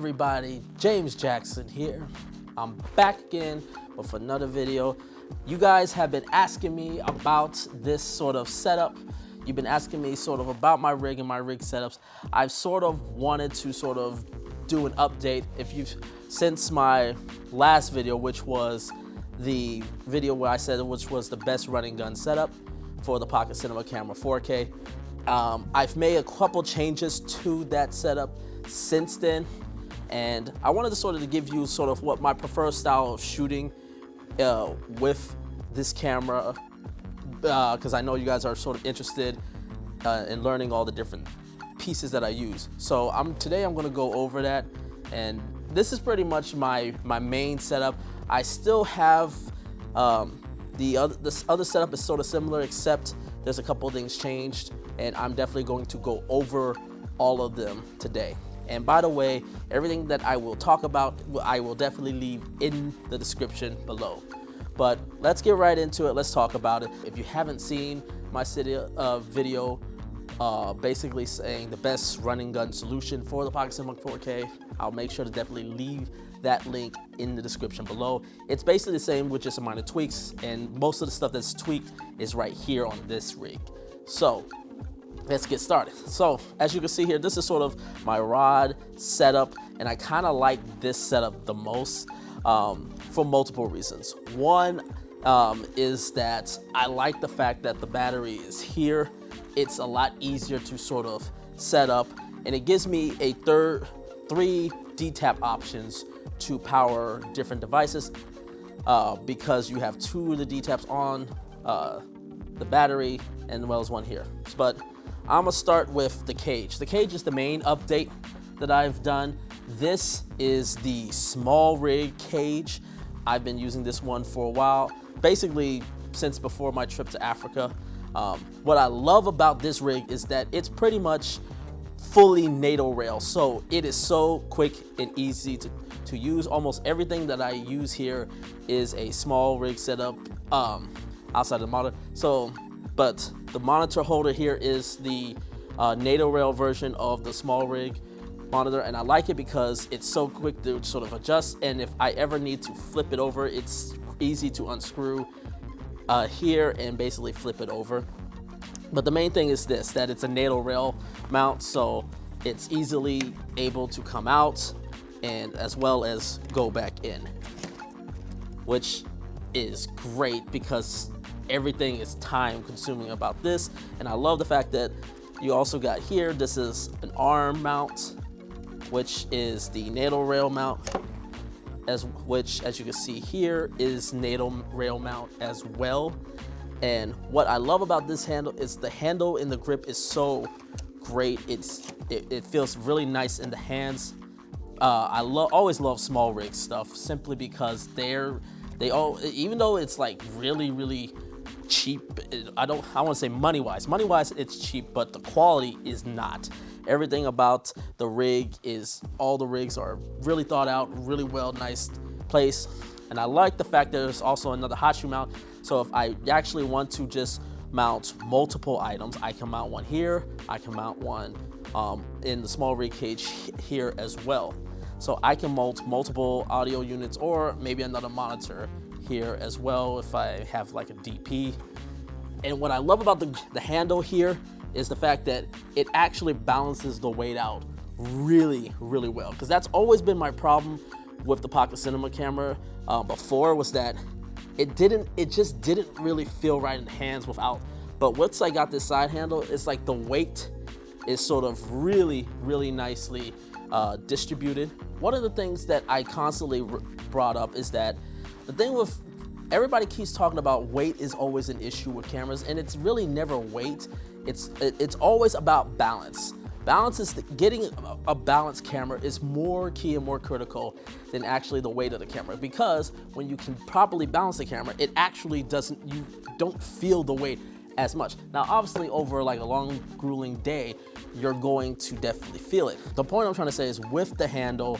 everybody, James Jackson here. I'm back again with another video. You guys have been asking me about this sort of setup. You've been asking me sort of about my rig and my rig setups. I've sort of wanted to sort of do an update. Since my last video, which was the video where I said which was the best running gun setup for the Pocket Cinema Camera 4K. I've made a couple changes to that setup since then, and I wanted to sort of give you sort of what my preferred style of shooting with this camera, because I know you guys are sort of interested in learning all the different pieces that I use. So today I'm going to go over that, and this is pretty much my main setup. I still have this other setup is sort of similar, except there's a couple of things changed, and I'm definitely going to go over all of them today. And by the way, everything that I will talk about, I will definitely leave in the description below. But let's get right into it. Let's talk about it. If you haven't seen my video, basically saying the best running gun solution for the Pocket Cinema 4K, I'll make sure to definitely leave that link in the description below. It's basically the same with just some minor tweaks, and most of the stuff that's tweaked is right here on this rig. So let's get started. So as you can see here, this is sort of my rod setup, and I kind of like this setup the most for multiple reasons. One is that I like the fact that the battery is here. It's a lot easier to sort of set up, and it gives me a three D-tap options to power different devices, because you have two of the D-taps on the battery and as well as one here. But I'm gonna start with the cage. The cage is the main update that I've done. This is the SmallRig cage. I've been using this one for a while, basically since before my trip to Africa. What I love about this rig is that it's pretty much fully Nato rail, so it is so quick and easy to use. Almost everything that I use here is a SmallRig setup outside the monitor. But the monitor holder here is the Nato rail version of the SmallRig monitor, and I like it because it's so quick to sort of adjust, and if I ever need to flip it over, it's easy to unscrew here and basically flip it over. But the main thing is that it's a Nato rail mount, so it's easily able to come out and as well as go back in, which is great because everything is time consuming about this. And I love the fact that you also got here, this is an arm mount, which is the Nato rail mount, which as you can see here is Nato rail mount as well. And what I love about this handle is the handle and the grip is so great. It feels really nice in the hands. I always love SmallRig stuff simply because even though it's like really cheap, I want to say money wise it's cheap, but the quality is not. Everything about the rig all the rigs are really thought out, really well, nice place. And I like the fact that there's also another hot shoe mount. So if I actually want to just mount multiple items, I can mount one here, I can mount one in the SmallRig cage here as well. So I can mount multiple audio units or maybe another monitor here as well if I have like a DP. And what I love about the handle here is the fact that it actually balances the weight out really well, because that's always been my problem with the Pocket Cinema camera before, was that it just didn't really feel right in the hands without. But once I got this side handle, it's like the weight is sort of really nicely distributed. One of the things that I constantly brought up is that the thing with everybody keeps talking about weight is always an issue with cameras, and it's really never weight. It's always about balance. Balance is getting a balanced camera is more key and more critical than actually the weight of the camera, because when you can properly balance the camera, it actually you don't feel the weight as much. Now obviously over like a long grueling day, you're going to definitely feel it. The point I'm trying to say is with the handle,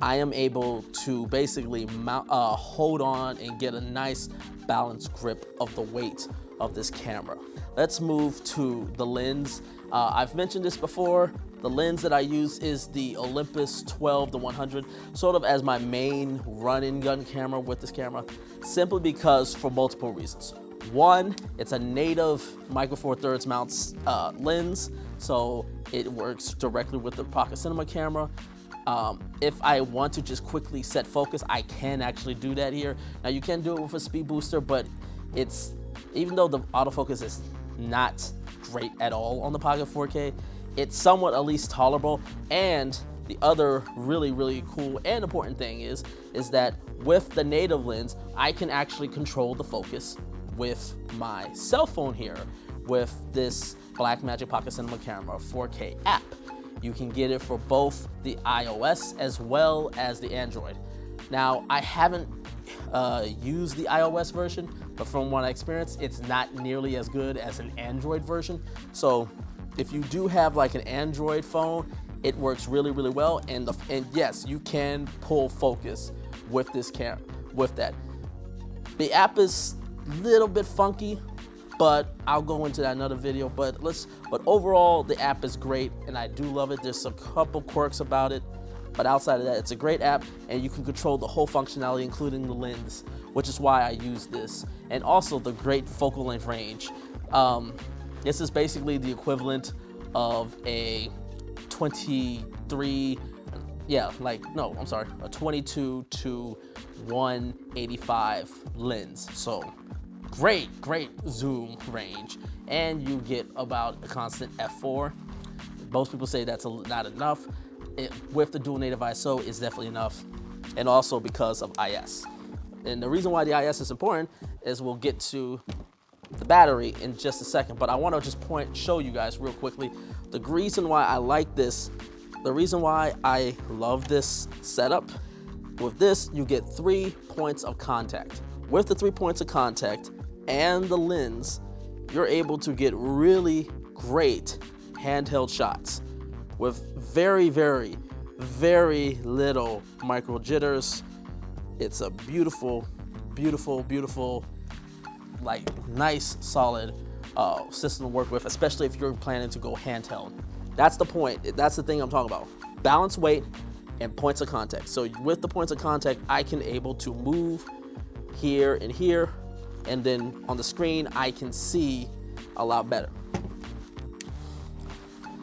I am able to basically hold on and get a nice balanced grip of the weight of this camera. Let's move to the lens. I've mentioned this before. The lens that I use is the Olympus 12-100, sort of as my main run-and gun camera with this camera, simply because for multiple reasons. One, it's a native micro four thirds mount lens, so it works directly with the pocket cinema camera. If I want to just quickly set focus, I can actually do that here. Now you can do it with a speed booster, but even though the autofocus is not great at all on the Pocket 4K, it's somewhat at least tolerable. And the other really cool and important thing is that with the native lens, I can actually control the focus with my cell phone here with this Blackmagic Pocket Cinema Camera 4K app. You can get it for both the iOS as well as the Android. Now, I haven't used the iOS version, but from what I experienced, it's not nearly as good as an Android version. So if you do have like an Android phone, it works really well. And yes, you can pull focus with this camera, with that. The app is a little bit funky, but I'll go into that in another video. But overall, the app is great and I do love it. There's a couple quirks about it, but outside of that, it's a great app and you can control the whole functionality, including the lens, which is why I use this. And also the great focal length range. This is basically the equivalent of a 22 to 185 lens. So great zoom range, and you get about a constant f4. Most people say that's not enough. With the dual native ISO, it's definitely enough, and also because of IS. And the reason why the IS is important is we'll get to the battery in just a second, but I want to just show you guys real quickly the reason why I like this, the reason why I love this setup. With this, you get 3 points of contact. With the 3 points of contact and the lens, you're able to get really great handheld shots with very little micro jitters. It's a beautiful, like nice, solid system to work with, especially if you're planning to go handheld. That's the point. That's the thing I'm talking about. Balance weight and points of contact. So with the points of contact, I can able to move here and here, and then on the screen, I can see a lot better.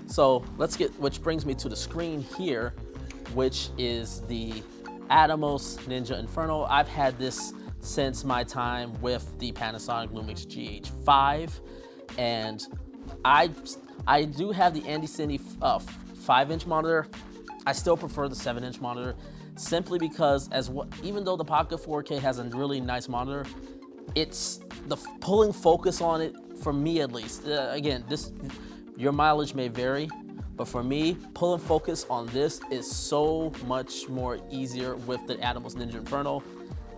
So which brings me to the screen here, which is the Atomos Ninja Inferno. I've had this since my time with the Panasonic Lumix GH5, and I do have the Cine 5-inch monitor. I still prefer the 7-inch monitor, simply because even though the Pocket 4K has a really nice monitor, it's the pulling focus on it, for me at least. Again, your mileage may vary, but for me, pulling focus on this is so much more easier with the Atomos Ninja Inferno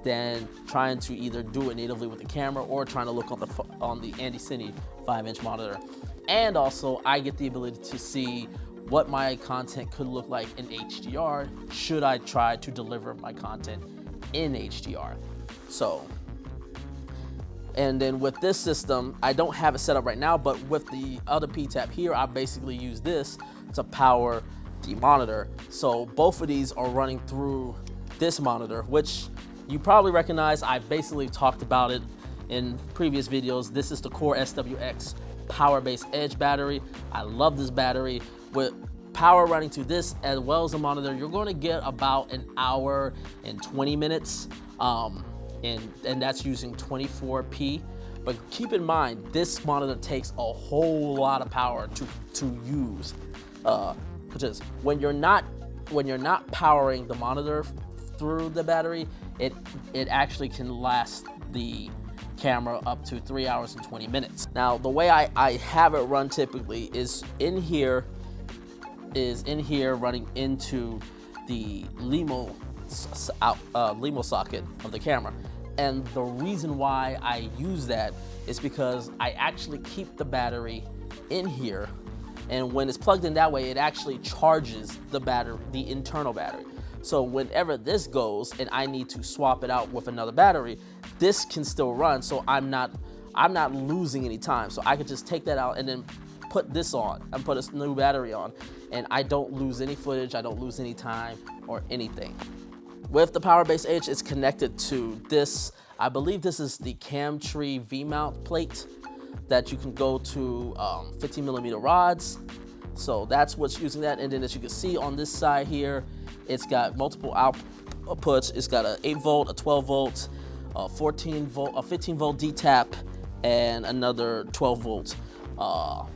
than trying to either do it natively with the camera or trying to look on the Cine 5-inch monitor. And also, I get the ability to see what my content could look like in HDR should I try to deliver my content in HDR. So, and then with this system, I don't have it set up right now, but with the other P-Tap here, I basically use this to power the monitor. So both of these are running through this monitor, which you probably recognize. I basically talked about it in previous videos. This is the Core SWX PowerBase Edge battery. I love this battery. With power running to this as well as the monitor, you're going to get about an hour and 20 minutes, and that's using 24p. But keep in mind, this monitor takes a whole lot of power to use, because when you're not powering the monitor through the battery, it actually can last the camera up to 3 hours and 20 minutes. Now, the way I have it run typically is in here running into the LEMO socket of the camera. And the reason why I use that is because I actually keep the battery in here, and when it's plugged in that way, it actually charges the battery, the internal battery. So whenever this goes and I need to swap it out with another battery, this can still run, so I'm not losing any time. So I could just take that out and then put this on and put a new battery on, and I don't lose any footage, I don't lose any time or anything. With the PowerBase H, it's connected to this, I believe this is the Camtree V-mount plate that you can go to 15mm rods. So that's what's using that. And then as you can see on this side here, it's got multiple outputs. It's got an 8 volt, a 12 volt, a 14 volt, a 15 volt D-tap, and another 12 volt, a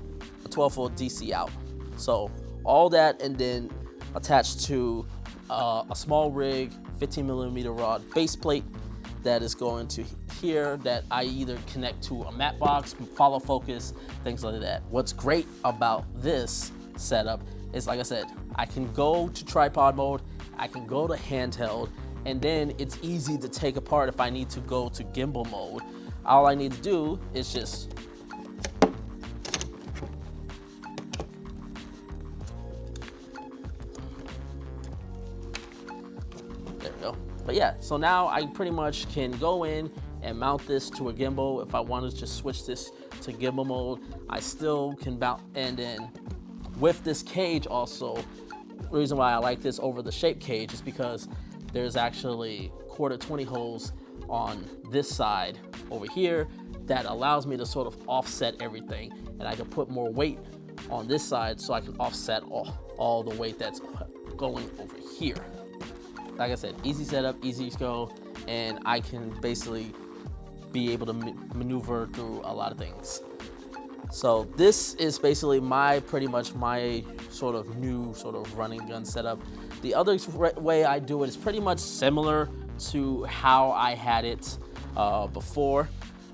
12 volt DC out. So all that, and then attached to a SmallRig 15mm rod base plate that is going to here, that I either connect to a matte box, follow focus, things like that. What's great about this setup is, like I said, I can go to tripod mode, I can go to handheld, and then it's easy to take apart if I need to go to gimbal mode. All I need to do is just But yeah, so now I pretty much can go in and mount this to a gimbal. If I want to just switch this to gimbal mode, I still can mount. And then with this cage also, the reason why I like this over the shape cage is because there's actually 1/4 holes on this side over here that allows me to sort of offset everything. And I can put more weight on this side so I can offset all the weight that's going over here. Like I said, easy setup, easy to go, and I can basically be able to maneuver through a lot of things. So this is basically pretty much my sort of new sort of running gun setup. The other way I do it is pretty much similar to how I had it before.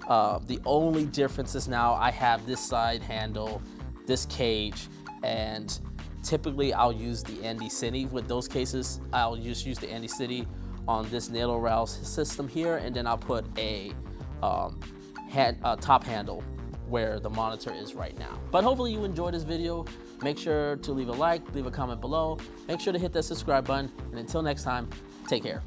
The only difference is now I have this side handle, this cage, and typically I'll use the Andy Cine. With those cases, I'll just use the Andy Cine on this Nato rail system here, and then I'll put a top handle where the monitor is right now. But hopefully you enjoyed this video. Make sure to leave a like, leave a comment below. Make sure to hit that subscribe button, and until next time, take care.